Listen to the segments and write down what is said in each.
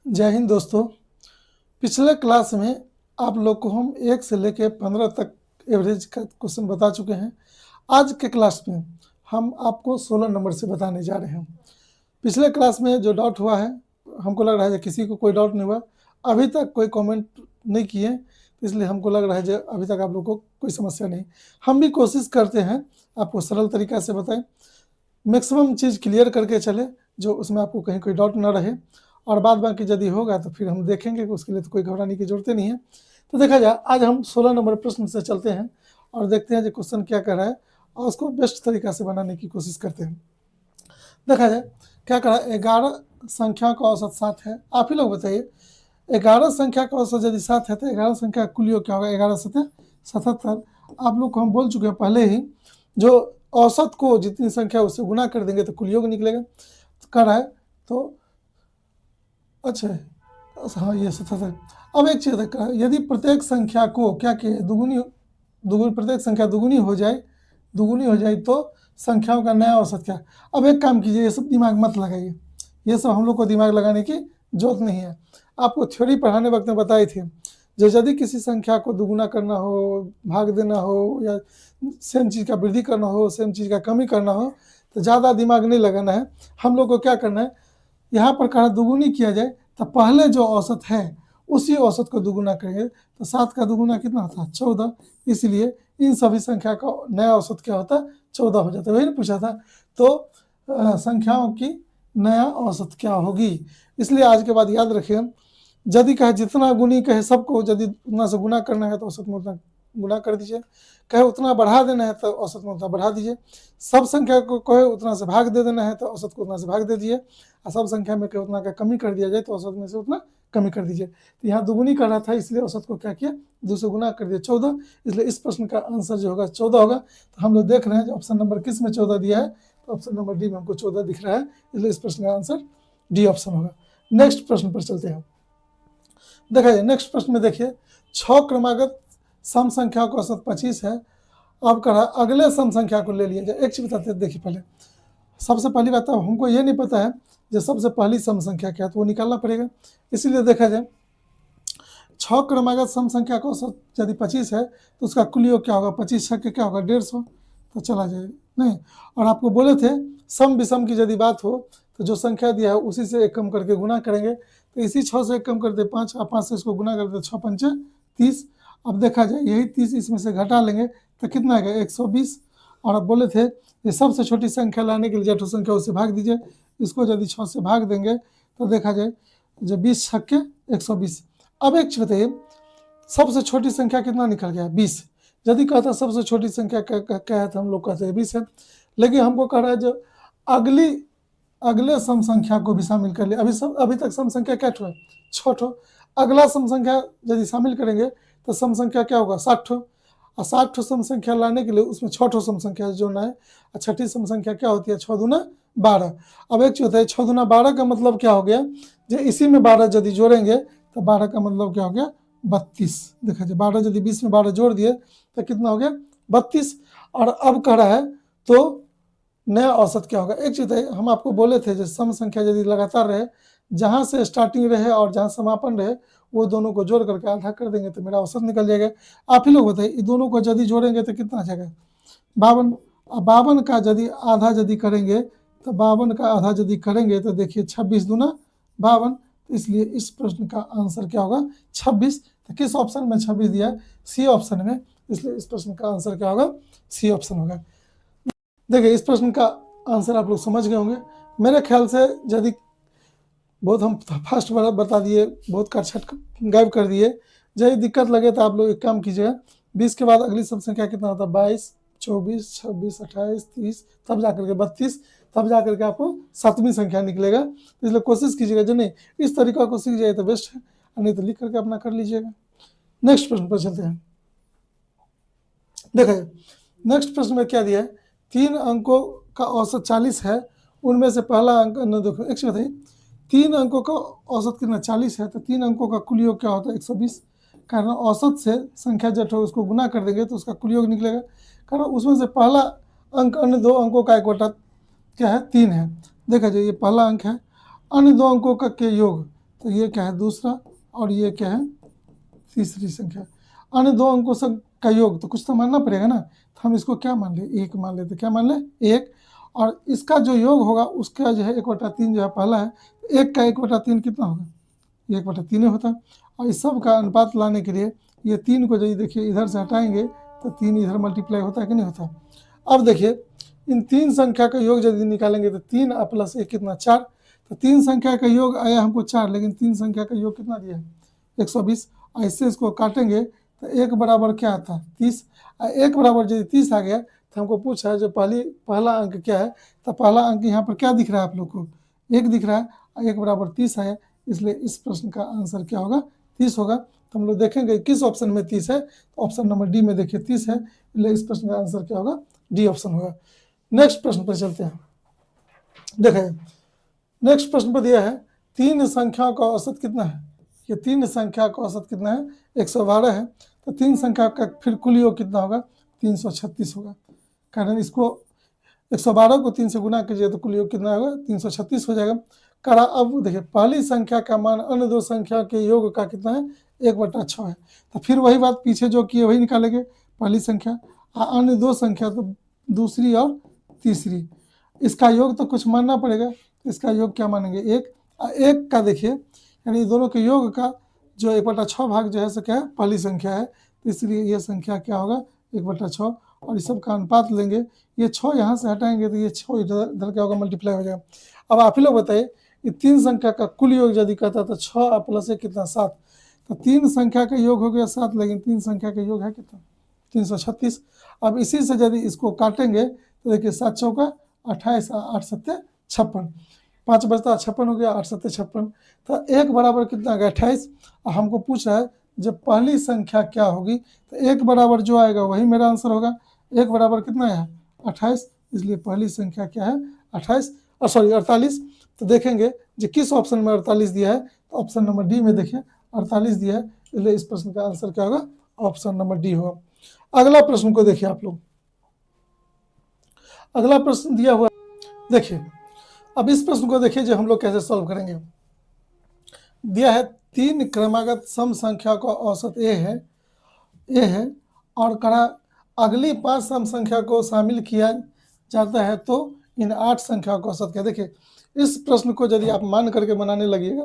जय हिंद दोस्तों। पिछले क्लास में आप लोग को हम 1 से लेकर 15 तक एवरेज का क्वेश्चन बता चुके हैं। आज के क्लास में हम आपको 16 नंबर से बताने जा रहे हैं। पिछले क्लास में जो डाउट हुआ है, हमको लग रहा है किसी को कोई डाउट नहीं हुआ, अभी तक कोई कमेंट नहीं किए, इसलिए हमको लग रहा है जो अभी तक आप लोग को कोई समस्या नहीं। हम भी कोशिश करते हैं आपको सरल तरीका से बताएं, मैक्सिमम चीज़ क्लियर करके चले, जो उसमें आपको कहीं कोई डाउट ना रहे, और बाद बाकी यदि होगा तो फिर हम देखेंगे कि उसके लिए तो कोई घबराने की जरूरत नहीं है। तो देखा जाए, आज हम 16 नंबर प्रश्न से चलते हैं और देखते हैं जो क्वेश्चन क्या कर रहा है और उसको बेस्ट तरीका से बनाने की कोशिश करते हैं। देखा जाए क्या कर रहा है। 11 संख्या का औसत 7 है। आप ही लोग बताइए, 11 संख्या का औसत यदि 7 है तो 11 संख्या का कुल योग क्या होगा? 11 7 77। आप लोग को हम बोल चुके हैं पहले ही, जो औसत को जितनी संख्या उससे गुना कर देंगे तो कुल योग निकलेगा। तो कर रहा है तो अच्छा है, हाँ ये 77। अब एक चीज देखा, यदि प्रत्येक संख्या को क्या किए प्रत्येक संख्या दुगुनी हो जाए तो संख्याओं का नया औसत क्या? अब एक काम कीजिए, ये सब दिमाग मत लगाइए, ये सब हम लोग को दिमाग लगाने की जरूरत नहीं है। आपको थ्योरी पढ़ाने वक्त में बताई थी, जो यदि किसी संख्या को दुगुना करना हो, भाग देना हो, या सेम चीज़ का वृद्धि करना हो, सेम चीज़ का कमी करना हो, तो ज़्यादा दिमाग नहीं लगाना है। हम लोग को क्या करना है, यहाँ पर कहा दुगुनी किया जाए तो पहले जो औसत है उसी औसत को दुगुना करेंगे तो 7 का दुगुना कितना होता है? 14। इसलिए इन सभी संख्या का नया औसत क्या होता है? 14 हो जाता है। वही ने पूछा था, तो संख्याओं की नया औसत क्या होगी? इसलिए आज के बाद याद रखिए, यदि कहे जितना गुनी कहे सबको, यदि उतना से गुना करना है तो औसत में उतना गुना कर दीजिए, कहे उतना बढ़ा देना है तो औसत में उतना बढ़ा दीजिए, सब संख्या को कहे उतना से भाग दे देना है तो औसत को उतना से भाग दे दीजिए, और सब संख्या में कहे उतना का कमी कर दिया जाए तो औसत में से उतना कमी कर दीजिए। तो यहाँ दुगुनी कर रहा था, इसलिए औसत को क्या किया? 2 से गुना कर दिया, 14। इसलिए इस प्रश्न का आंसर जो होगा 14 होगा। तो हम लोग देख रहे हैं जो ऑप्शन नंबर किस में 14 दिया है, तो ऑप्शन नंबर डी में हमको 14 दिख रहा है, इसलिए इस प्रश्न का आंसर डी ऑप्शन होगा। नेक्स्ट प्रश्न पर चलते हैं। देखा जाए नेक्स्ट प्रश्न में, देखिए 6 क्रमागत सम संख्या का औसत 25 है। अब कहा अगले सम संख्या को ले लिया जाए। एक चीज बताते हैं, देखिए पहले सबसे पहली बात, तो हमको ये नहीं पता है जो सबसे पहली सम संख्या क्या है, तो वो निकालना पड़ेगा। इसीलिए देखा जाए 6 क्रमागत सम संख्या का औसत यदि 25 है तो उसका कुल योग क्या होगा? 25 6 क्या होगा? 150। तो चला जाए नहीं। और आपको बोले थे सम विषम की यदि बात हो तो जो संख्या दिया है उसी से एक कम करके गुना करेंगे। तो इसी 6 से एक कम कर दे 5, और 5 से इसको गुना कर दे 6 पंचे 30। अब देखा जाए यही 30 इसमें से घटा लेंगे तो कितना आएगा? 120। और अब बोले थे ये सबसे छोटी संख्या लाने के लिए जठो संख्या उससे भाग दीजिए। इसको यदि 6 से भाग देंगे तो देखा जाए जो 20 छक्के 120। अब एक चीज बताइए, सबसे छोटी संख्या कितना निकल गया? 20। यदि कहता सबसे छोटी संख्या क्या है तो हम लोग कहते हैं 20 है, लेकिन हमको कह रहा है जो अगले सम संख्या को भी शामिल कर लिया। अभी तक सम संख्या क्या ठो है? 6 ठो। अगला सम संख्या यदि शामिल करेंगे तो सम संख्या क्या होगा? 60 ठो। और 60 ठो सम संख्या लाने के लिए उसमें 6 ठो सम संख्या जोड़ना है। और छठी सम संख्या क्या होती है? 6 दूना 12। अब एक चीज होता है 6 दूना 12 का मतलब क्या हो गया? जो इसी में 12 यदि जोड़ेंगे तो 12 का मतलब क्या हो गया? 32। देखा जाए 12 यदि 20 में 12 जोड़ दिए तो कितना हो गया? 32। और अब कह रहा है तो नया औसत क्या होगा? एक चीज है, हम आपको बोले थे जो सम संख्या यदि लगातार रहे, जहां से स्टार्टिंग रहे और जहां समापन रहे, वो दोनों को जोड़ करके आधा कर देंगे तो मेरा औसत निकल जाएगा। आप ही लोग बताइए, इन दोनों को यदि जोड़ेंगे तो कितना आ जाएगा? 52। 52 का यदि आधा यदि करेंगे तो 52 का आधा यदि करेंगे तो देखिए 26 दूना 52। इसलिए इस प्रश्न का आंसर क्या होगा? 26। तो किस ऑप्शन में 26 दिया है? सी ऑप्शन में। इसलिए इस प्रश्न का आंसर क्या होगा? सी ऑप्शन होगा। देखिए इस प्रश्न का आंसर आप लोग समझ गए होंगे मेरे ख्याल से। यदि बहुत हम फास्ट बता दिए, बहुत कटछट गायब कर दिए, यदि दिक्कत लगे तो आप लोग एक काम कीजिएगा, 20 के बाद अगली सम संख्या कितना होता है? 22, 24, 26, 28, 30, तब जाकर के 32, तब जाकर के आपको 7वीं संख्या निकलेगा। इसलिए कोशिश कीजिएगा, जो नहीं इस तरीका को सीख जाए तो बेस्ट है, नहीं तो लिख करके अपना कर लीजिएगा। नेक्स्ट प्रश्न पर चलते हैं। देखा जाए नेक्स्ट प्रश्न में क्या दिया है? 3 अंकों का औसत 40 है, उनमें से पहला अंक देखो। एक चीज बताइए, 3 अंकों का औसत कितना? 40 है, तो 3 अंकों का कुल योग क्या होता है? 120। कारण औसत से संख्या जब हो उसको गुना कर देंगे तो उसका कुल योग निकलेगा। कारण उसमें से पहला अंक अन्य 2 अंकों का 1/क्या है? 3 है। देखा जाए ये पहला अंक है, अन्य 2 अंकों का के योग तो ये क्या है दूसरा, और ये क्या है तीसरी संख्या। अन्य दो अंकों से का योग तो कुछ तो मानना पड़ेगा ना, तो हम इसको क्या मान ले, एक मान लेते, क्या मान ले एक, और इसका जो योग होगा उसका जो है 1/3 जो है पहला है, तो एक का 1/3 कितना होगा, 1/3 होता है। और इस सब का अनुपात लाने के लिए ये 3 को यदि देखिए इधर से हटाएंगे तो 3 इधर मल्टीप्लाई होता है कि नहीं होता। अब देखिए इन 3 संख्या का योग यदि निकालेंगे तो 3 प्लस 1 कितना 4, तो 3 संख्या का योग आया हमको 4, लेकिन 3 संख्या का योग कितना दिया है 120। ऐसे इसको काटेंगे तो 1 बराबर क्या आता है 30, 1 बराबर यदि 30 आ गया तो हमको पूछा है जो पहला अंक क्या है, तो पहला अंक यहाँ पर क्या दिख रहा है आप लोग को 1 दिख रहा है, 1 बराबर 30 आया, इसलिए इस प्रश्न का आंसर क्या होगा 30 होगा। तो हम लोग देखेंगे किस ऑप्शन में 30 है, तो ऑप्शन नंबर डी में देखिए 30 है, इसलिए इस प्रश्न का आंसर क्या होगा डी ऑप्शन होगा। नेक्स्ट प्रश्न पर चलते हैं। देखिए नेक्स्ट प्रश्न पर दिया है 3 संख्याओं का औसत कितना है, ये 3 संख्या का औसत कितना है 112 है, तो 3 संख्या का फिर कुल योग कितना होगा 336 होगा, कारण इसको 112 को 3 से गुना कीजिए तो कुल योग कितना होगा 336 हो जाएगा। करा अब देखिए पहली संख्या का मान अन्य दो संख्या के योग का कितना है 1/6 है, तो फिर वही बात पीछे जो किए वही निकालेंगे, पहली संख्या अन्य दो संख्या तो दूसरी और तीसरी, इसका योग तो कुछ मानना पड़ेगा, इसका योग क्या मानेंगे 1 का देखिए यानी दोनों के योग का जो 1/6 भाग जो है सो क्या है पहली संख्या है, तो इसलिए यह संख्या क्या होगा 1/6, और इस सब का अनुपात लेंगे, ये 6 यहाँ से हटाएंगे तो ये 6 इधर क्या होगा मल्टीप्लाई हो जाएगा। अब आप ही लोग बताइए ये 3 संख्या का कुल योग यदि कहता तो 6 प्लस 1 कितना 7, तो 3 संख्या का योग हो गया 7, लेकिन 3 संख्या का योग है कितना 336। अब इसी से यदि इसको काटेंगे तो देखिए 7 चौका 28, 8 सत्ते 56, 5 बचता 56 हो गया, 8 सत्ते 56, तो 1 बराबर कितना आ गया 28। हमको पूछ रहा है जब पहली संख्या क्या होगी, तो 1 बराबर जो आएगा वही मेरा आंसर होगा, 1 बराबर कितना है 28, इसलिए पहली संख्या क्या है 28 सॉरी 48। तो देखेंगे जो किस ऑप्शन में 48 दिया है, तो ऑप्शन नंबर डी में देखिए 48 दिया है, इसलिए इस प्रश्न का आंसर क्या होगा ऑप्शन नंबर डी होगा। अगला प्रश्न को देखिए आप लोग, अगला प्रश्न दिया हुआ देखिए, अब इस प्रश्न को देखिए जो हम लोग कैसे सॉल्व करेंगे। दिया है 3 क्रमागत सम संख्या का औसत ए है और कहा अगली 5 सम संख्या को शामिल किया जाता है तो इन 8 संख्याओं का औसत क्या। देखिए इस प्रश्न को यदि आप मान करके बनाने लगिएगा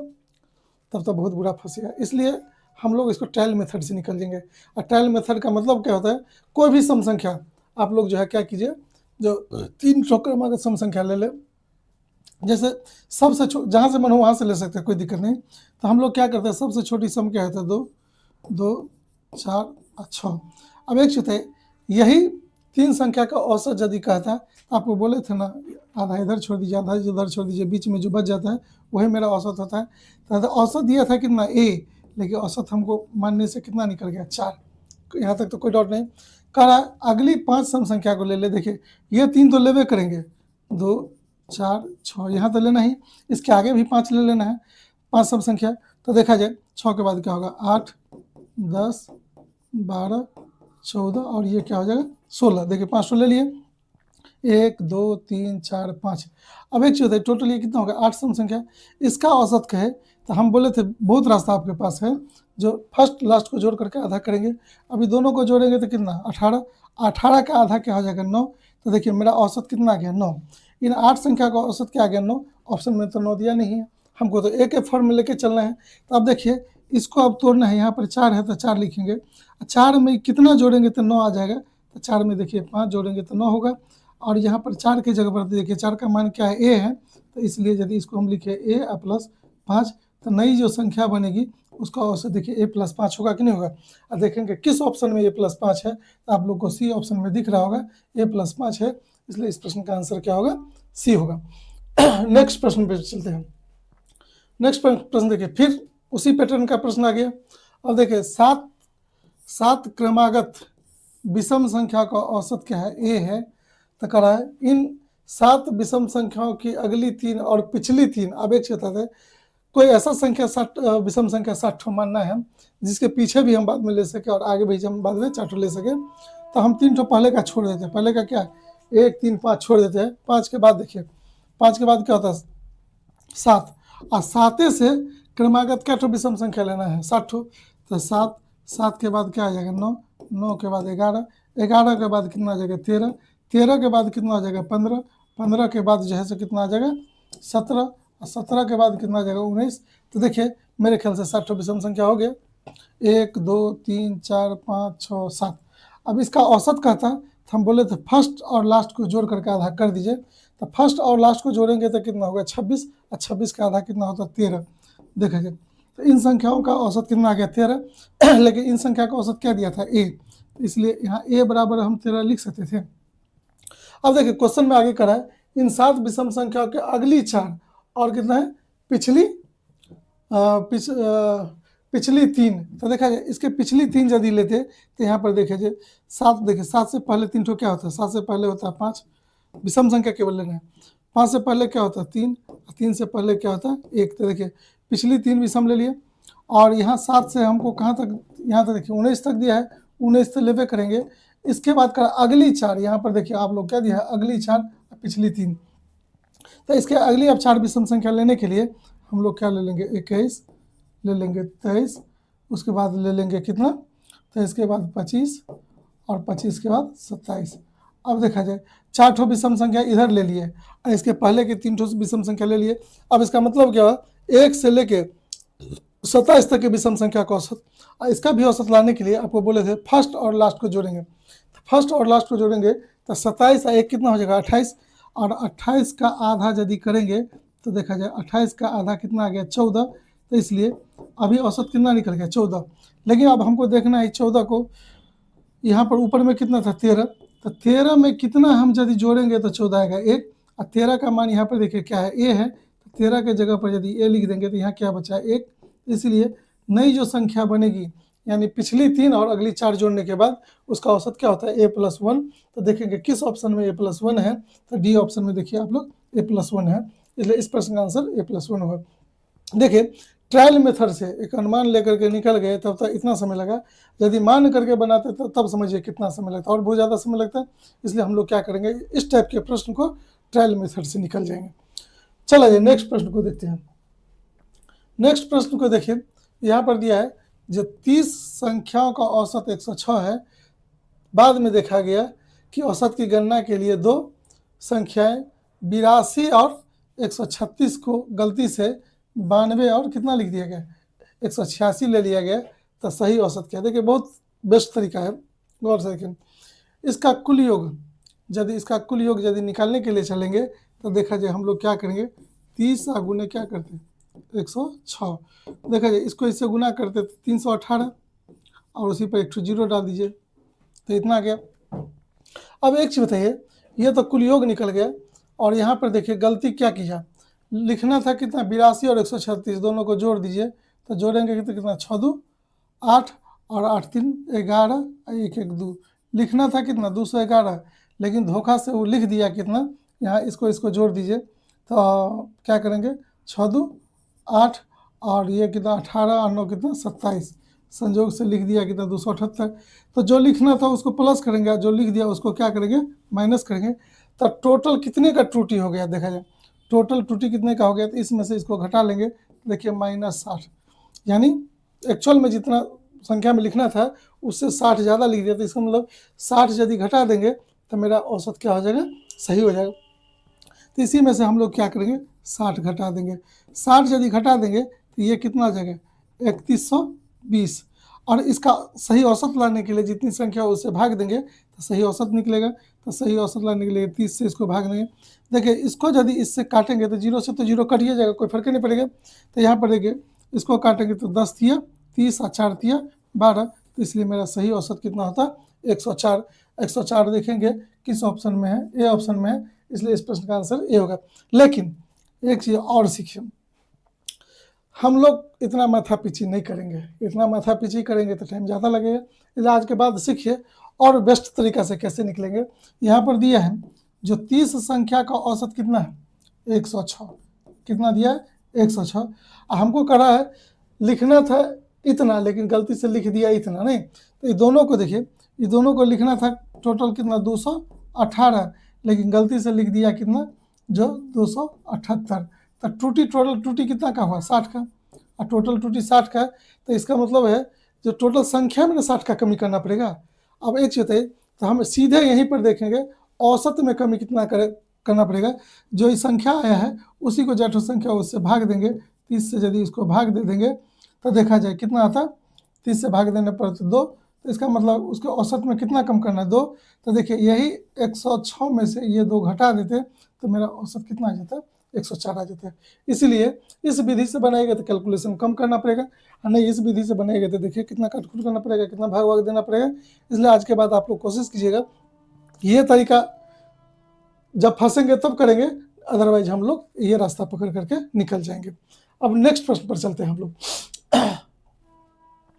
तब तो बहुत बुरा फंसेगा, इसलिए हम लोग इसको ट्रायल मेथड से निकल जाएंगे। और ट्रायल मेथड का मतलब क्या होता है, कोई भी सम संख्या आप लोग जो है क्या कीजिए, जो 3 क्रमागत सम संख्या ले ले, जैसे सबसे जहाँ से मन हो वहाँ से ले सकते हैं, कोई दिक्कत नहीं। तो हम लोग क्या करते हैं, सबसे छोटी सम क्या होता है 2, 2, 4 और 6। अब एक चीज़ है, यही 3 संख्या का औसत यदि कहता तो आपको बोले थे ना आधा इधर छोड़ दीजिए आधा इधर छोड़ दीजिए, बीच में जो बच जाता है वही मेरा औसत होता है। तो औसत दिया था कितना ए, लेकिन औसत हमको मानने से कितना निकल गया 4, यहाँ तक तो कोई डाउट नहीं। कह रहा अगली 5 सम संख्या को ले ले, देखिए ये 3 तो लेवे करेंगे, 2, 4, 6 यहाँ तो लेना ही, इसके आगे भी 5 ले लेना है 5 सम संख्या। तो देखा जाए 6 के बाद क्या होगा 8, 10, 12, 14 और ये क्या हो जाएगा 16। देखिए 5 तो ले लिए, 1, 2, 3, 4, 5। अब एक चीज़ है टोटल ये कितना होगा 8 सम संख्या, इसका औसत कहे तो हम बोले थे बहुत रास्ता आपके पास है, जो फर्स्ट लास्ट को जोड़ करके आधा करेंगे। अभी दोनों को जोड़ेंगे तो कितना 18, 18 का आधा क्या हो जाएगा 9। तो देखिए मेरा औसत कितना आ गया 9, इन 8 संख्या का औसत क्या आ गया 9, ऑप्शन में तो 9 दिया नहीं है, हमको तो एक फॉर्म में लेके चलना है। तो अब देखिए इसको अब तोड़ना है, यहाँ पर 4 है तो 4 लिखेंगे, 4 में कितना जोड़ेंगे तो 9 आ जाएगा, तो 4 में देखिए 5 जोड़ेंगे तो 9 होगा, और यहाँ पर 4 की जगह पर देखिए 4 का मान क्या है ए है, तो इसलिए यदि इसको हम लिखे ए प्लस 5 तो नई जो संख्या बनेगी उसका औसत देखिए ए प्लस 5 होगा कि नहीं होगा। और देखेंगे किस ऑप्शन में ए प्लस 5 है, तो आप लोग को सी ऑप्शन में दिख रहा होगा ए प्लस 5 है, इसलिए इस प्रश्न का आंसर क्या होगा सी होगा। नेक्स्ट प्रश्न पे चलते हैं। नेक्स्ट प्रश्न देखिए फिर उसी पैटर्न का प्रश्न आ गया। अब देखिए 7 क्रमागत विषम संख्या का औसत क्या है ए है, तो कह रहा है इन 7 विषम संख्याओं की अगली 3 और पिछली 3, अब एक चेता है कोई ऐसा संख्या 60 विषम संख्या 60 मानना है जिसके पीछे भी हम बाद में ले सके और आगे भी हम बाद में 4 ले सके, तो हम 3 पहले का छोड़ देते हैं। पहले का क्या है 1, 3, 5 छोड़ देते हैं। 5 के बाद देखिए 5 के बाद क्या होता है 7, और 7 से क्रमागत क्या ठो विषम संख्या लेना है, 7 ठो। तो 7, 7 के बाद क्या आ जाएगा 9, 9 के बाद 11, 11 के बाद कितना आ जाएगा 13, 13 के बाद कितना आ जाएगा 15, 15 के बाद जो है सो कितना आ जाएगा 17, और 17 के बाद कितना आ जाएगा 19। तो देखिए मेरे ख्याल से 7 ठो विषम संख्या हो गया, 1 2 3 4 5 6 7। अब इसका औसत कहता है, तो हम बोले थे फर्स्ट और लास्ट को जोड़ करके आधा कर दीजिए। तो फर्स्ट और लास्ट को जोड़ेंगे तो कितना होगा 26, और 26 का आधा कितना होता है 13। देखिए तो इन संख्याओं का औसत कितना आ गया 13, लेकिन इन संख्या का औसत क्या दिया था a, इसलिए यहाँ a बराबर हम 13 लिख सकते थे। अब देखिए क्वेश्चन में आगे करा है इन 7 विषम संख्याओं के अगली 4 और कितना है पिछली पिछली 3। तो देखा जाए इसके पिछली 3 यदि लेते तो यहाँ पर देखिए 7, देखिए 7 से पहले 3 ठो क्या होता है, 7 से पहले होता है 5, विषम संख्या केवल लेना है। 5 से पहले क्या होता है 3, 3 से पहले क्या होता है 1। तो देखिए पिछली 3 विषम ले लिए, और यहाँ 7 से हमको कहाँ तक, यहाँ तक देखिए 19 तक दिया है, 19 तो लेवे करेंगे। इसके बाद कर अगली 4, यहाँ पर देखिए आप लोग क्या दिया है अगली 4 पिछली 3। तो इसके अगली अब 4 विषम संख्या लेने के लिए हम लोग क्या ले लेंगे 21, ले लेंगे 23, उसके बाद ले लेंगे कितना 23 के बाद 25, और 25 के बाद 27। अब देखा जाए 4 ठो विषम संख्या इधर ले लिए, और इसके पहले के 3 ठो विषम संख्या ले लिए। अब इसका मतलब क्या हुआ 1 से लेके 27 तक के विषम संख्या का औसत, और इसका भी औसत लाने के लिए आपको बोले थे फर्स्ट और लास्ट को जोड़ेंगे। तो फर्स्ट और लास्ट को जोड़ेंगे तो 27 और 1 कितना हो जाएगा 28, और 28 का आधा यदि करेंगे तो देखा जाए 28 का आधा कितना आ गया 14। तो इसलिए अभी औसत कितना निकल गया 14। लेकिन अब हमको देखना है 14 को, यहाँ पर ऊपर में कितना था 13, तो 13 में कितना हम यदि जोड़ेंगे तो 14 आएगा 1, और 13 का मान यहाँ पर देखिए क्या है a है, तो 13 के जगह पर यदि a लिख देंगे तो यहाँ क्या बचा 1। इसलिए नई जो संख्या बनेगी यानी पिछली 3 और अगली 4 जोड़ने के बाद उसका औसत क्या होता है a+1। तो देखेंगे किस ऑप्शन में a+1 है, तो डी ऑप्शन में देखिए आप लोग a+1 है, इसलिए इस प्रश्न का आंसर a+1 होगा। देखिए ट्रायल मेथड से एक अनुमान लेकर के निकल गए तब तक इतना समय लगा, यदि मान करके बनाते तो तब समझिए कितना समय लगता है, और बहुत ज़्यादा समय लगता है। इसलिए हम लोग क्या करेंगे इस टाइप के प्रश्न को ट्रायल मेथड से निकल जाएंगे। चलिए नेक्स्ट प्रश्न को देखते हैं। नेक्स्ट प्रश्न को देखिए यहाँ पर दिया है जो 30 संख्याओं का औसत 106 है, बाद में देखा गया कि औसत की गणना के लिए 2 संख्याएं 82 और 136 को गलती से 92 और कितना लिख दिया गया 186 ले लिया गया, तो सही औसत क्या है। देखिए बहुत बेस्ट तरीका है, गौर से देखें। इसका कुल योग यदि निकालने के लिए चलेंगे तो देखा जाए हम लोग क्या करेंगे 30 गुने क्या करते 106, देखा जाए इसको इससे गुना करते तो 318, और उसी पर 1 0 डाल दीजिए तो इतना आ गया। अब एक चीज़ बताइए, ये तो कुल योग निकल गया, और यहाँ पर देखिए गलती क्या किया, लिखना था कितना 82 और 136 दोनों को जोड़ दीजिए, तो जोड़ेंगे तो कितना 6 2 8 और 8 3 11 1 1 2, लिखना था कितना 211, लेकिन धोखा से वो लिख दिया कितना, यहाँ इसको जोड़ दीजिए तो क्या करेंगे 6 2 8 और ये कितना 18 और 9 कितना 27, संयोग से लिख दिया कितना 278। तो जो लिखना था उसको प्लस करेंगे, जो लिख दिया उसको क्या करेंगे माइनस करेंगे। तो टोटल कितने का त्रुटि हो गया, देखा जाए टोटल त्रुटि कितने का हो गया, तो इसमें से इसको घटा लेंगे, देखिए -60, यानी एक्चुअल में जितना संख्या में लिखना था उससे 60 ज़्यादा लिख दिया। तो इसका मतलब 60 यदि घटा देंगे तो मेरा औसत क्या हो जाएगा सही हो जाएगा। तो इसी में से हम लोग क्या करेंगे 60 घटा देंगे, 60 यदि घटा देंगे तो ये कितना आ जाएगा 3120, और इसका सही औसत लाने के लिए जितनी संख्या उससे भाग देंगे तो सही औसत निकलेगा। तो सही औसत लाने के लिए 30 से इसको भाग देंगे। देखिए इसको यदि इससे काटेंगे तो 0 से तो 0 कट ही जाएगा, कोई फर्क ही नहीं पड़ेगा। तो यहाँ पर देखिए इसको काटेंगे तो 10 तिया 30 और 4 तिया 12, तो इसलिए मेरा सही औसत कितना होता है 104। 104 देखेंगे किस ऑप्शन में है, ए ऑप्शन में है, इसलिए इस प्रश्न का आंसर ए होगा। लेकिन एक चीज़ और सीखिए, हम लोग इतना माथापीची नहीं करेंगे, इतना माथापीची करेंगे तो टाइम ज़्यादा लगेगा। इसलिए आज के बाद सीखिए और बेस्ट तरीका से कैसे निकलेंगे। यहाँ पर दिया है जो 30 संख्या का औसत कितना है 106, कितना दिया है 106। हमको कहा है लिखना था इतना, लेकिन गलती से लिख दिया इतना नहीं। तो ये दोनों को देखिए, ये दोनों को लिखना था टोटल कितना 218, लेकिन गलती से लिख दिया कितना जो 278। तो टोटल त्रुटि कितना का हुआ 60 का। और टोटल त्रुटि 60 का है, तो इसका मतलब है जो टोटल संख्या में ना 60 का कमी करना पड़ेगा। अब एक चीज़ है, तो हम सीधे यहीं पर देखेंगे औसत में कमी कितना करना पड़ेगा। जो इस संख्या आया है उसी को जठो संख्या उससे भाग देंगे, 30 से यदि इसको भाग दे देंगे तो देखा जाए कितना आता, 30 से भाग देने पर तो 2, तो इसका मतलब उसके औसत में कितना कम करना है 2। तो देखिए यही 106 में से ये 2 घटा देते तो मेरा औसत कितना आ जाता है, 104 आ जाता है। इसीलिए इस विधि से बनाएगा तो कैलकुलेशन कम करना पड़ेगा, और नहीं इस विधि से बनाएगा तो देखिए कितना काटकुट करना पड़ेगा, कितना भाग भाग देना पड़ेगा। इसलिए आज के बाद आप लोग कोशिश कीजिएगा ये तरीका जब फंसेंगे तब करेंगे, अदरवाइज हम लोग ये रास्ता पकड़ करके निकल जाएंगे। अब नेक्स्ट प्रश्न पर चलते हैं हम लोग।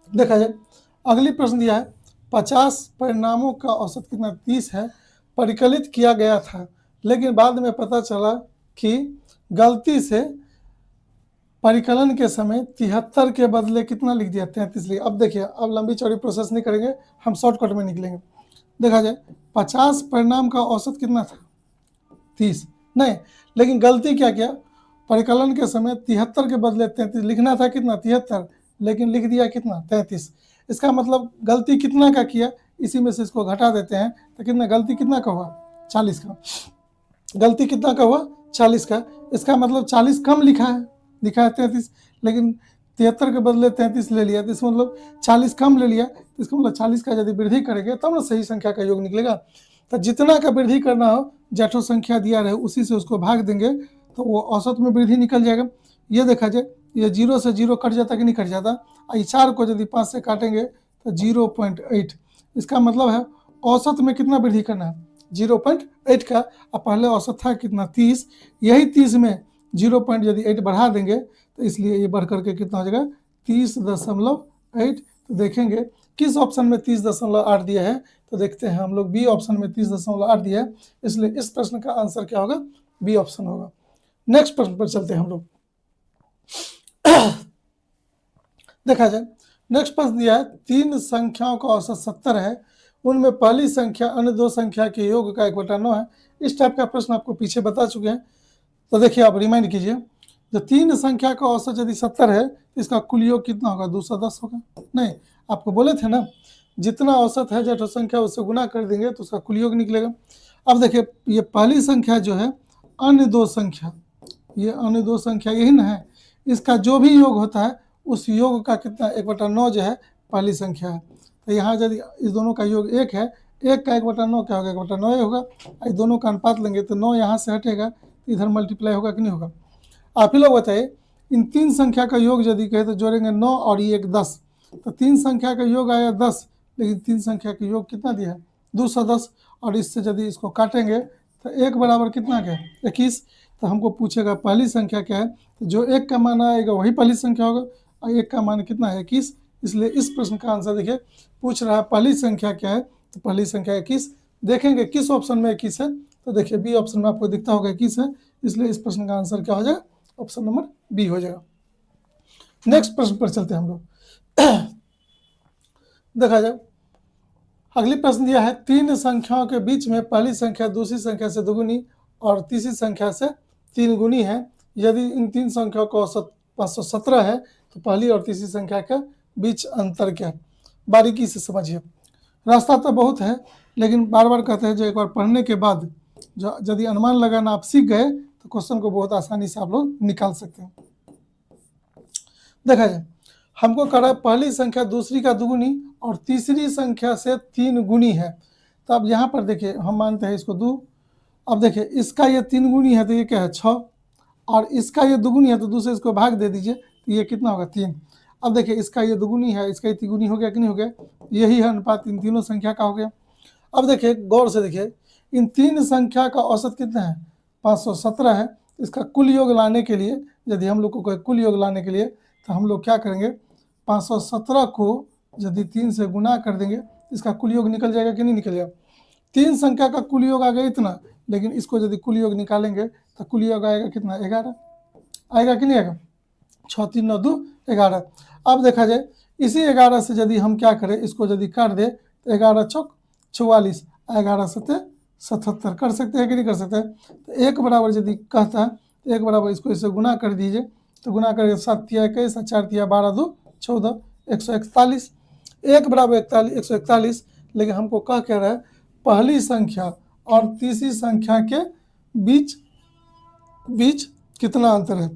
देखा जाए अगली प्रश्न दिया है 50 परिणामों का औसत कितना 30 है, परिकलित किया गया था लेकिन बाद में पता चला कि गलती से परिकलन के समय 73 के बदले कितना लिख दिया 33 लिखा। अब देखिए अब लंबी चौड़ी प्रोसेस नहीं करेंगे, हम शॉर्टकट में निकलेंगे। देखा जाए 50 परिणाम का औसत कितना था 30, नहीं लेकिन गलती क्या किया, परिकलन के समय 73 के बदले 33 लिखना था, कितना 73, लेकिन लिख दिया कितना 33। इसका मतलब गलती कितना का किया, इसी में से इसको घटा देते हैं तो कितना गलती कितना का हुआ 40 का, गलती कितना का हुआ 40 का। इसका मतलब 40 कम लिखा है 33, लेकिन 73 के बदले 33 ले लिया, तो इसका मतलब 40 कम ले लिया, तो इसका मतलब 40 का यदि वृद्धि करेंगे तब ना सही संख्या का योग निकलेगा। तो जितना का वृद्धि करना हो जठो संख्या दिया रहे उसी से उसको भाग देंगे तो वो औसत में वृद्धि निकल जाएगा। ये देखा जाए ये 0 से 0 कट जाता कि नहीं कट जाता, और 4 को यदि 5 से काटेंगे तो 0.8, इसका मतलब है औसत में कितना वृद्धि करना है 0.8 का। अब पहले औसत था कितना 30, यही 30 में 0.8 बढ़ा देंगे तो इसलिए ये बढ़ करके कितना हो जाएगा 30.8। तो देखेंगे किस ऑप्शन में 30.8 दिया है, तो देखते हैं हम लोग बी ऑप्शन में 30.8 दिया है, इसलिए इस प्रश्न का आंसर क्या होगा, बी ऑप्शन होगा। नेक्स्ट प्रश्न पर चलते हैं हम लोग। देखा जाए नेक्स्ट प्रश्न दिया है 3 संख्याओं का औसत 70 है, उनमें पहली संख्या अन्य 2 संख्या के योग का 1/9 है। इस टाइप का प्रश्न आपको पीछे बता चुके हैं, तो देखिए आप रिमाइंड कीजिए। जो 3 संख्या का औसत यदि 70 है तो इसका कुल योग कितना होगा 210 होगा। नहीं आपको बोले थे ना जितना औसत है जठो संख्या उससे गुना कर देंगे तो उसका कुल योग निकलेगा। अब देखिए ये पहली संख्या जो है अन्य 2 संख्या, ये अन्य 2 संख्या यही ना है, इसका जो भी योग होता है उस योग का कितना 1/9 जो है पहली संख्या है। तो यहाँ यदि इस दोनों का योग 1 है, 1 का 1/9 क्या होगा 1/9 होगा, इस दोनों का अनुपात लेंगे तो 9 यहाँ से हटेगा तो इधर मल्टीप्लाई होगा कि नहीं होगा। आप ही लोग बताइए इन 3 संख्या का योग यदि कहे तो जोड़ेंगे 9 और ये 1 10, तो 3 संख्या का योग आया 10, लेकिन 3 संख्या का योग कितना दिया है 210, और इससे यदि इसको काटेंगे तो 1 बराबर कितना क्या 21। तो हमको पूछेगा पहली संख्या क्या है, तो जो 1 का मान आएगा वही पहली संख्या होगा, और 1 का मान कितना है 21। इसलिए इस प्रश्न का आंसर देखिए पूछ रहा है पहली संख्या क्या है, तो पहली संख्या 21। देखेंगे किस ऑप्शन में 21 है, तो देखिए बी ऑप्शन में आपको दिखता होगा 21 है, इसलिए इस प्रश्न का आंसर क्या हो जाएगा ऑप्शन नंबर बी हो जाएगा। नेक्स्ट प्रश्न पर चलते हैं हम लोग। देखा जाए अगली प्रश्न दिया है 3 संख्याओं के बीच में पहली संख्या दूसरी संख्या से दोगुनी और तीसरी संख्या से 3 गुनी है, यदि इन 3 संख्याओं का औसत 517 है तो पहली और तीसरी संख्या के बीच अंतर क्या है। बारीकी से समझिए, रास्ता तो बहुत है लेकिन बार बार कहते हैं जो एक बार पढ़ने के बाद जो यदि अनुमान लगाना आप सीख गए तो क्वेश्चन को बहुत आसानी से आप लोग निकाल सकते हैं। देखा जाए हमको कह रहा है पहली संख्या दूसरी का दुगुनी और तीसरी संख्या से 3 गुनी है, तो अब यहाँ पर देखिए हम मानते हैं इसको 2। अब देखिए इसका ये 3 गुनी है तो ये क्या है 6, और इसका ये दुगुनी है तो दूसरे इसको भाग दे दीजिए तो ये कितना होगा 3। अब देखिए इसका ये दुगुनी है इसका ये तिगुनी हो गया कि नहीं हो गया, यही है अनुपात इन तीनों संख्या का हो गया। अब देखिए गौर से देखिए इन 3 संख्या का औसत कितना है 517 है। इसका कुल योग लाने के लिए यदि हम लोग को कुल योग लाने के लिए तो हम लोग क्या करेंगे 517 को यदि 3 से गुना कर देंगे इसका कुल योग निकल जाएगा कि नहीं निकलेगा। 3 संख्या का कुल योग आ गया इतना, लेकिन इसको यदि कुल योग निकालेंगे तो कुल योग आएगा कितना 11 आएगा कि नहीं आएगा, 6 3 9 2 11। अब देखा जाए इसी 11 से यदि हम क्या करें इसको यदि काट दे तो 11 चौक 44, 11 सत्ते 77 कर सकते हैं कि नहीं कर सकते हैं। तो 1 बराबर यदि कहता है तो 1 बराबर इसको इससे गुना कर दीजिए तो गुना करेंगे 7 तिया 21 और 4 तिया 12 2 14 141। 1 बराबर 141, लेकिन हमको कह कह रहा है पहली संख्या और तीसरी संख्या के बीच कितना अंतर है।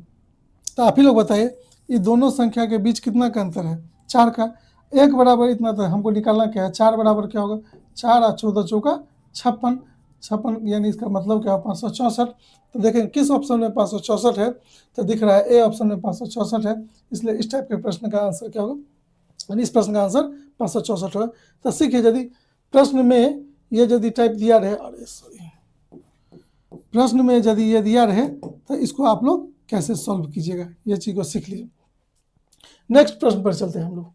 तो आप ही लोग बताइए ये दोनों संख्या के बीच कितना का अंतर है, 4 का। 1 बराबर इतना था, हमको निकालना क्या है, 4 बराबर क्या होगा, 4 और 14 चौका 56, यानी इसका मतलब क्या है 564। तो देखें किस ऑप्शन में 564 है, तो दिख रहा है ए ऑप्शन में 564 है। इसलिए इस टाइप के प्रश्न का आंसर क्या होगा, यानी इस प्रश्न का आंसर 564 होगा। तो सीखिए यदि प्रश्न में ये यदि टाइप दिया रहे, अरे सॉरी, प्रश्न में यदि ये दिया रहे तो इसको आप लोग कैसे सॉल्व कीजिएगा, ये चीज़ को सीख लीजिए। नेक्स्ट प्रश्न पर चलते हैं हम लोग।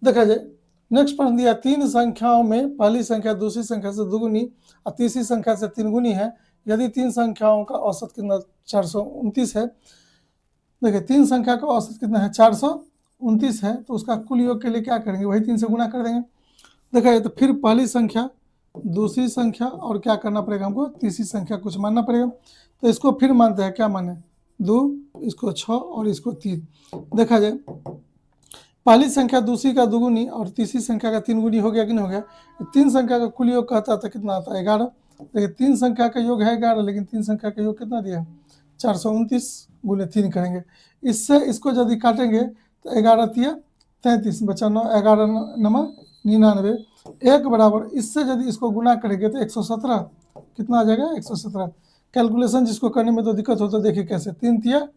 देखा जाए नेक्स्ट प्रश्न दिया, 3 संख्याओं में पहली संख्या दूसरी संख्या से दुगुनी और तीसरी संख्या से 3 गुनी है। यदि 3 संख्याओं का औसत कितना 429 है। देखिए 3 संख्या का औसत कितना है 429 है, तो उसका कुल योग के लिए क्या करेंगे, वही 3 से गुना कर देंगे। देखा जाए तो फिर पहली संख्या दूसरी संख्या और क्या करना पड़ेगा हमको, तीसरी संख्या कुछ मानना पड़ेगा। तो इसको फिर मानते हैं, क्या माने 2, इसको 6 और इसको 3। देखा जाए पहली संख्या दूसरी का दुगुनी और तीसरी संख्या का 3 गुनी हो गया कि नहीं हो गया। 3 संख्या का कुल योग कहता था कितना आता है 11। देखिए 3 संख्या का योग है 11, लेकिन 3 संख्या का योग कितना दिया 429 गुने 3 करेंगे। इससे इसको यदि काटेंगे तो 11 तिया 33 बचा 9, 11 नमा 99। 1 बराबर इससे यदि इसको गुना करेंगे तो 117 कितना आ जाएगा 117। कैलकुलेशन जिसको करने में तो दिक्कत हो तो देखिए कैसे, 3 तिया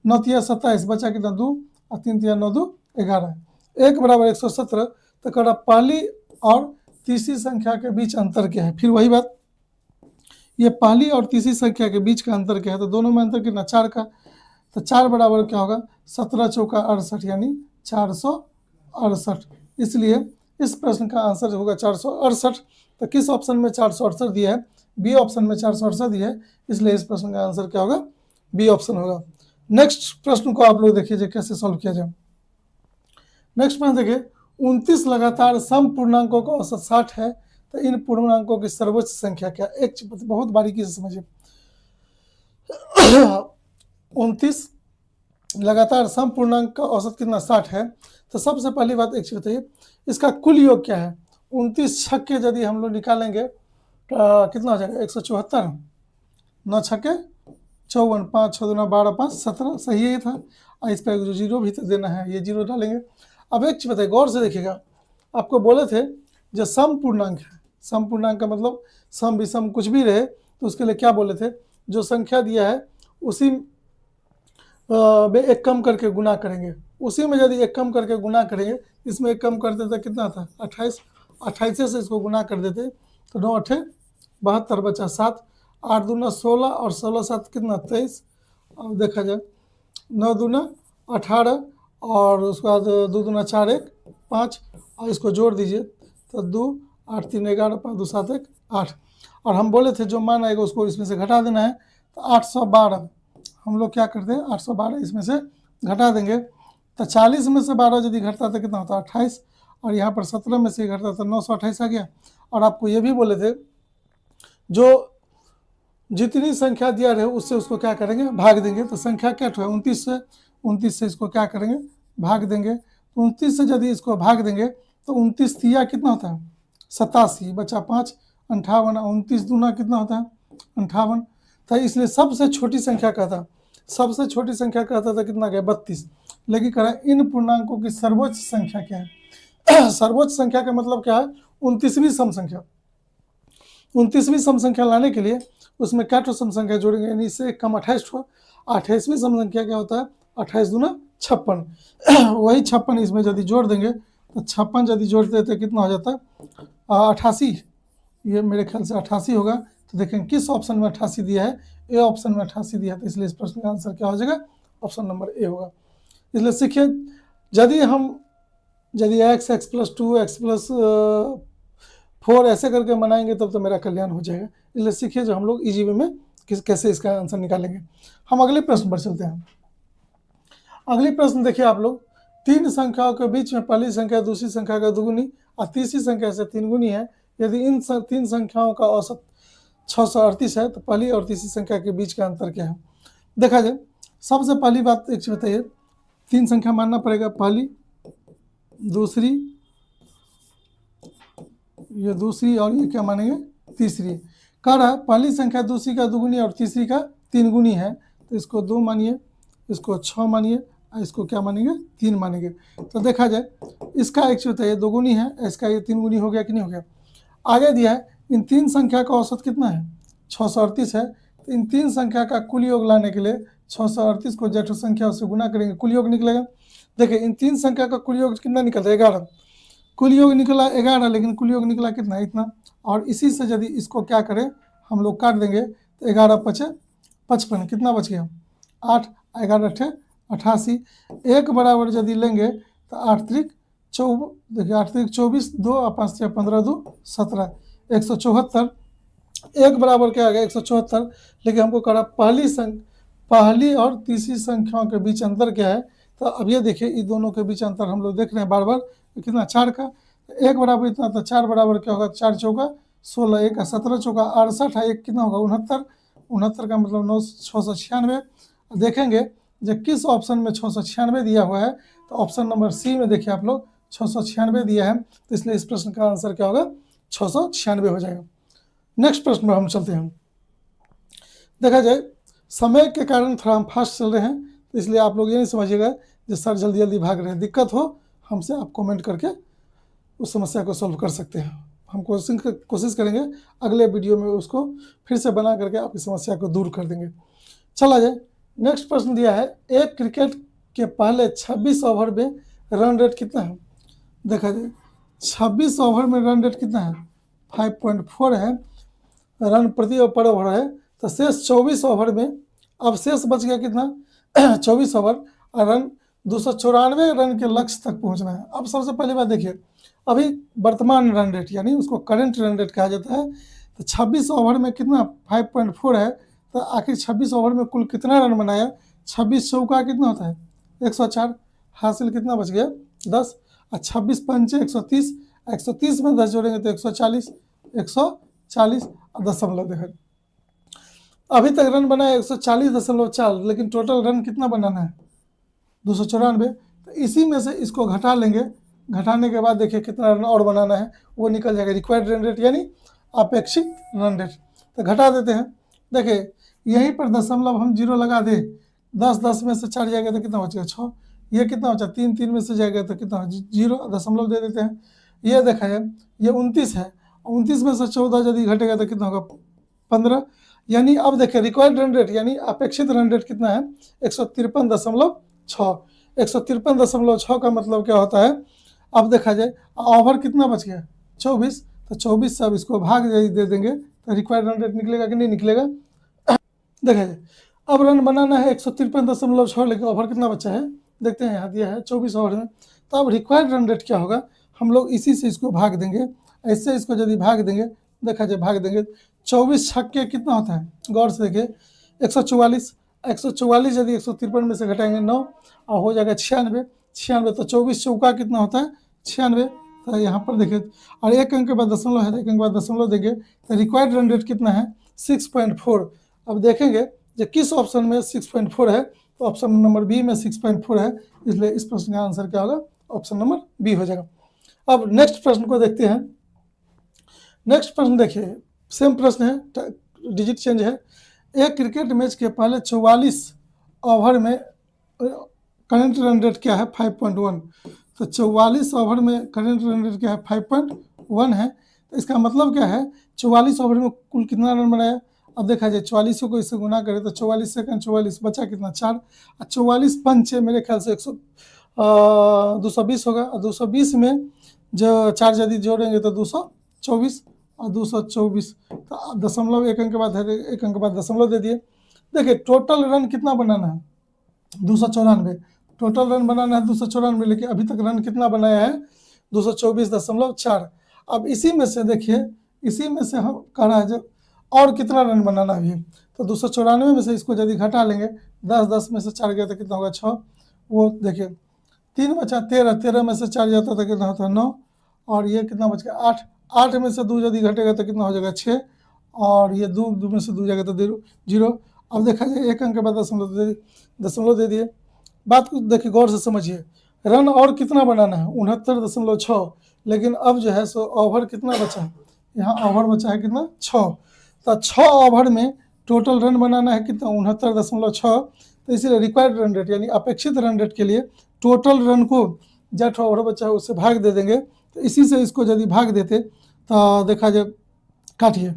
9 तिया 27 बचा कितना 2 और 3 तिया 9 2 11। 1 बराबर 117। तो कह पहली और तीसरी संख्या के बीच अंतर क्या है। फिर वही बात, ये पहली और तीसरी संख्या के बीच का अंतर क्या है, तो दोनों में अंतर कितना 4 का। तो 4 बराबर क्या होगा 17 चौका 68, यानी 468। इसलिए इस प्रश्न का आंसर होगा 468। तो किस ऑप्शन में 468 दिया है, बी ऑप्शन में 468 दिया है, इसलिए इस प्रश्न का आंसर क्या होगा, बी ऑप्शन होगा। नेक्स्ट प्रश्न को आप लोग देखिए कैसे सॉल्व किया जाए। नेक्स्ट प्रश्न देखिए, 29 लगातार सम पूर्णांकों का औसत 60 है, तो इन पूर्णांकों की सर्वोच्च संख्या क्या। एक बहुत बारीकी से समझिए। 29 लगातार सम पूर्णांक का औसत कितना 60 है। तो सबसे पहली बात एक चीज बताइए, इसका कुल योग क्या है। 29 छक्के यदि हम लोग निकालेंगे तो कितना हो जाएगा 174, 9 छक्के 54, 5 6 2 12 5 17, सही है था। और इस पर जो जीरो भी तो देना है, ये जीरो डालेंगे। अब एक चीज बताइए, गौर से देखिएगा, आपको बोले थे जो सम पूर्णांक है, सम पूर्णांक का मतलब सम विषम कुछ भी रहे, तो उसके लिए क्या बोले थे, जो संख्या दिया है उसी में एक कम करके गुना करेंगे। उसी में यदि एक कम करके गुना करेंगे, इसमें एक कम कर देते कितना था 28, 28 से इसको गुना कर देते तो 9 8 72 बचा 7, 8 दूना 16 और 16 7 कितना 23। और देखा जाए 9 दूना 18 और उसके बाद 2 दूना 4 1 5 और इसको जोड़ दीजिए तो 2 8 3 11 5 2 7 1 8। और हम बोले थे जो मान आएगा उसको इसमें से घटा देना है, तो 812 हम लोग क्या करते हैं 812 इसमें से घटा देंगे। तो 40 में से 12 यदि घटता तो कितना होता 28, और यहाँ पर 17 में से घटता तो 928 आ गया। और आपको ये भी बोले थे जो जितनी संख्या दिया रहे उससे उसको क्या करेंगे भाग देंगे। तो संख्या क्या है 29 से इसको क्या करेंगे भाग देंगे। तो 29 से यदि इसको भाग देंगे तो 29 तिया कितना होता है 87 बचा 5 58, 29 दूना कितना होता है 58। तो इसलिए सबसे छोटी संख्या का था, सबसे छोटी संख्या कहता था कितना गया 32। लेकिन कह रहा है इन पूर्णांकों की सर्वोच्च संख्या क्या है। सर्वोच्च संख्या का मतलब क्या है 29वीं सम संख्या। 29वीं सम संख्या लाने के लिए उसमें क्या सम संख्या जोड़ेंगे, यानी इससे एक कम 28 हो। 28वीं सम संख्या क्या होता है 28 दूना 56। वही 56 इसमें यदि जोड़ देंगे तो 56 यदि जोड़ देते कितना हो जाता है 88। ये मेरे ख्याल से 88 होगा। तो देखें किस ऑप्शन में 88 दिया है, ए ऑप्शन में 88 दिया है। तो इसलिए इस प्रश्न का आंसर क्या हो जाएगा ऑप्शन नंबर ए होगा। इसलिए सीखिए यदि x प्लस 2 x प्लस 4 ऐसे करके बनाएंगे तब तो मेरा कल्याण हो जाएगा। इसलिए सीखिए जो हम लोग इजी वे में कैसे इसका आंसर निकालेंगे। हम अगले प्रश्न पर चलते हैं। अगली प्रश्न देखिए आप लोग, 3 संख्याओं के बीच में पहली संख्या दूसरी संख्या का दुगुनी और तीसरी संख्या से 3 गुनी है। यदि इन 3 संख्याओं का औसत 638 है तो पहली और तीसरी संख्या के बीच का अंतर क्या है। देखा जाए सबसे पहली बात एक चीज बताइए, 3 संख्या मानना पड़ेगा, पहली, दूसरी, ये दूसरी, और ये क्या मानेंगे, तीसरी। कह रहा है पहली संख्या दूसरी का दुगुनी और तीसरी का 3 गुनी है, तो इसको 2 मानिए, इसको 6 मानिए, और इसको क्या मानेंगे, 3 मानेंगे। तो देखा जाए इसका एक चीज बताइए, 2 गुनी है, इसका ये 3 गुनी हो गया कि नहीं हो गया। आगे दिया है इन 3 संख्या का औसत कितना है, 638 है। तो इन 3 संख्या का कुल योग लाने के लिए 638 को जेठो संख्या से गुना करेंगे, कुल योग निकलेगा। देखिए इन 3 संख्या का कुल योग कितना निकलता है, 11। कुल योग निकला 11, लेकिन कुल योग निकला कितना, इतना। और इसी से यदि इसको क्या करें, हम लोग काट देंगे, तो 11 पचे 55, कितना बच गया, 8, 11 अठे 88। एक बराबर यदि लेंगे तो 8 त्रिक 24, देखिए 8 त्रिक 24, 2 और 5 से 15, 2 17, 174। एक बराबर क्या आ गया, 174। लेकिन हमको कहा पहली और तीसरी संख्याओं के बीच अंतर क्या है। तो अब ये देखिए इन दोनों के बीच अंतर हम लोग देख रहे हैं बार बार, कितना, 4 का। एक बराबर इतना, तो 4 बराबर क्या होगा, 4 चौका 16, 1 का 17 चौका 68 है, एक कितना होगा, 69। 69 का मतलब 696। देखेंगे जब किस ऑप्शन में 696 दिया हुआ है, तो ऑप्शन नंबर सी में देखिए आप लोग 696 दिया है, तो इसलिए इस प्रश्न का आंसर क्या होगा, 696 हो जाएगा। नेक्स्ट प्रश्न में हम चलते हैं। देखा जाए समय के कारण थोड़ा हम फास्ट चल रहे हैं, तो इसलिए आप लोग ये नहीं समझिएगा जो सर जल्दी जल्दी भाग रहे हैं, दिक्कत हो हमसे आप कमेंट करके उस समस्या को सॉल्व कर सकते हैं। हम कोशिश करेंगे अगले वीडियो में उसको फिर से बना करके आपकी समस्या को दूर कर देंगे। चला जाए, नेक्स्ट प्रश्न दिया है, एक क्रिकेट के पहले 26 ओवर में रन रेट कितना है। देखा जाए 26 ओवर में रन रेट कितना है, 5.4 है रन प्रति पर ओवर है। तो शेष 24 ओवर में, अब शेष बच गया कितना 24 ओवर, और रन 294 रन के लक्ष्य तक पहुंचना है। अब सबसे पहली बात देखिए, अभी वर्तमान रन रेट यानी उसको करंट रन रेट कहा जाता है। तो 26 ओवर में कितना 5.4 है, तो आखिर 26 ओवर में कुल कितना रन बनाया, 26 चौका कितना होता है 104, हासिल कितना बच गया 10, और 26 पंचे 130, 130 में 10 जोड़ेंगे तो 140, 140 और दशमलव। देखा अभी तक रन बनाया 140.4, लेकिन टोटल रन कितना बनाना है 294। तो इसी में से इसको घटा लेंगे, घटाने के बाद देखिए कितना रन और बनाना है, वो निकल जाएगा रिक्वायर्ड रन रेट यानी अपेक्षित रन रेट। तो घटा देते हैं, देखिए यहीं पर दशमलव हम 0 लगा दे, 10 में से 4 जाएगा तो कितना बचेगा 6, ये कितना बचा 3 में से जाएगा तो कितना 0, दशमलव दे देते हैं। ये देखा है ये 29 है, 29 में से 14 यदि घटेगा तो कितना होगा 15। यानी अब देखिए रिक्वायर्ड रन रेट यानी अपेक्षित रन रेट कितना है 153.6। 153.6 का मतलब क्या होता है, अब देखा जाए ओवर कितना बच गया 24, तो 24 से अब इसको भाग दे देंगे तो रिक्वायर्ड रन रेट निकलेगा कि नहीं निकलेगा। देखा जाए अब रन बनाना है 153.6, लेकिन ओवर कितना बचा है देखते हैं, यहाँ दिया है 24 ओवर में। तो अब रिक्वायर्ड रन रेट क्या होगा, हम लोग इसी से इसको भाग देंगे, ऐसे इसको यदि भाग देंगे, देखा जाए भाग देंगे 24 छक्के कितना होता है, गौर से देखिए 144, 144 यदि 153 में से घटाएंगे 9 और हो जाएगा 96, 96। तो 24 चौका कितना होता है 96। तो यहाँ पर देखिए, और एक अंक के बाद दशमलव है, एक अंक के बाद दशमलव देंगे तो रिक्वायर्ड रन रेट कितना है 6.4। अब देखेंगे जो किस ऑप्शन में 6.4 है, तो ऑप्शन नंबर बी में 6.4 है, इसलिए इस प्रश्न का आंसर क्या होगा, ऑप्शन नंबर बी हो जाएगा। अब नेक्स्ट प्रश्न को देखते हैं। नेक्स्ट प्रश्न देखिए, सेम प्रश्न है, डिजिट चेंज है। एक क्रिकेट मैच के पहले 44 ओवर में करंट रन रेट क्या है 5.1। तो 44 ओवर में करंट रन रेट क्या है 5.1 है। तो इसका मतलब क्या है 44 ओवर में कुल कितना रन बनाया। अब देखा जाए 44 को इससे गुना करें तो 44 सेकंड 44 बचा कितना 4, और 44 पंच मेरे ख्याल से 220 होगा, और 220 में जो 4 यदि जोड़ेंगे तो 224 और 224। तो दशमलव एक अंक के बाद है, एक अंक के बाद दशमलव दे दिए। देखिए टोटल रन कितना बनाना है 294, टोटल रन बनाना है 294, लेकिन अभी तक रन कितना बनाया है 224.4। अब इसी में से देखिए, इसी में से हम कह रहा है जो और कितना रन बनाना है, तो 294 में से इसको यदि घटा लेंगे 10 में से 4 गया तो कितना होगा 6, वो देखिए 3 बचा 13, 13 में से 4 जाता तो कितना होता है 9, और ये कितना बच गया 8, 8 में से 2 यदि घटेगा तो कितना हो जाएगा 6, और ये 2 में से 2 जाएगा तो 0, अब देखा जाए एक अंक के बाद दशमलव दे दिए। बात को देखिए गौर से समझिए, रन और कितना बनाना है 69.6, लेकिन अब जो है सो ओवर कितना बचा है, यहाँ ओवर बचा है कितना 6, तो 6 ओवर में टोटल रन बनाना है कितना 69.6, तो इसीलिए रिक्वायर्ड रन रेट यानी अपेक्षित रन रेट के लिए टोटल रन को जो ओवर बचा है उससे भाग दे देंगे। तो इसी से इसको यदि भाग देते तो देखा जाए काटिए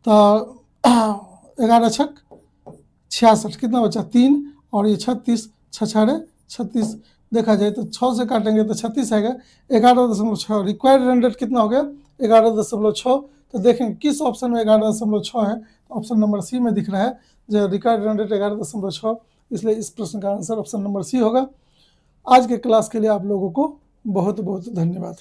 तो 11 छक 66 कितना बचा 3 और ये 36 छछाड़े 36, देखा जाए तो 6 से काटेंगे तो 36 आएगा। 11.6 रिक्वायर्ड रन रेट कितना हो गया 11.6। तो देखेंगे किस ऑप्शन में 11.6 है, तो ऑप्शन नंबर सी में दिख रहा है जो रिक्वायर्ड रन रेट 11.6, इसलिए इस प्रश्न का आंसर ऑप्शन नंबर सी होगा। आज के क्लास के लिए आप लोगों को बहुत बहुत धन्यवाद।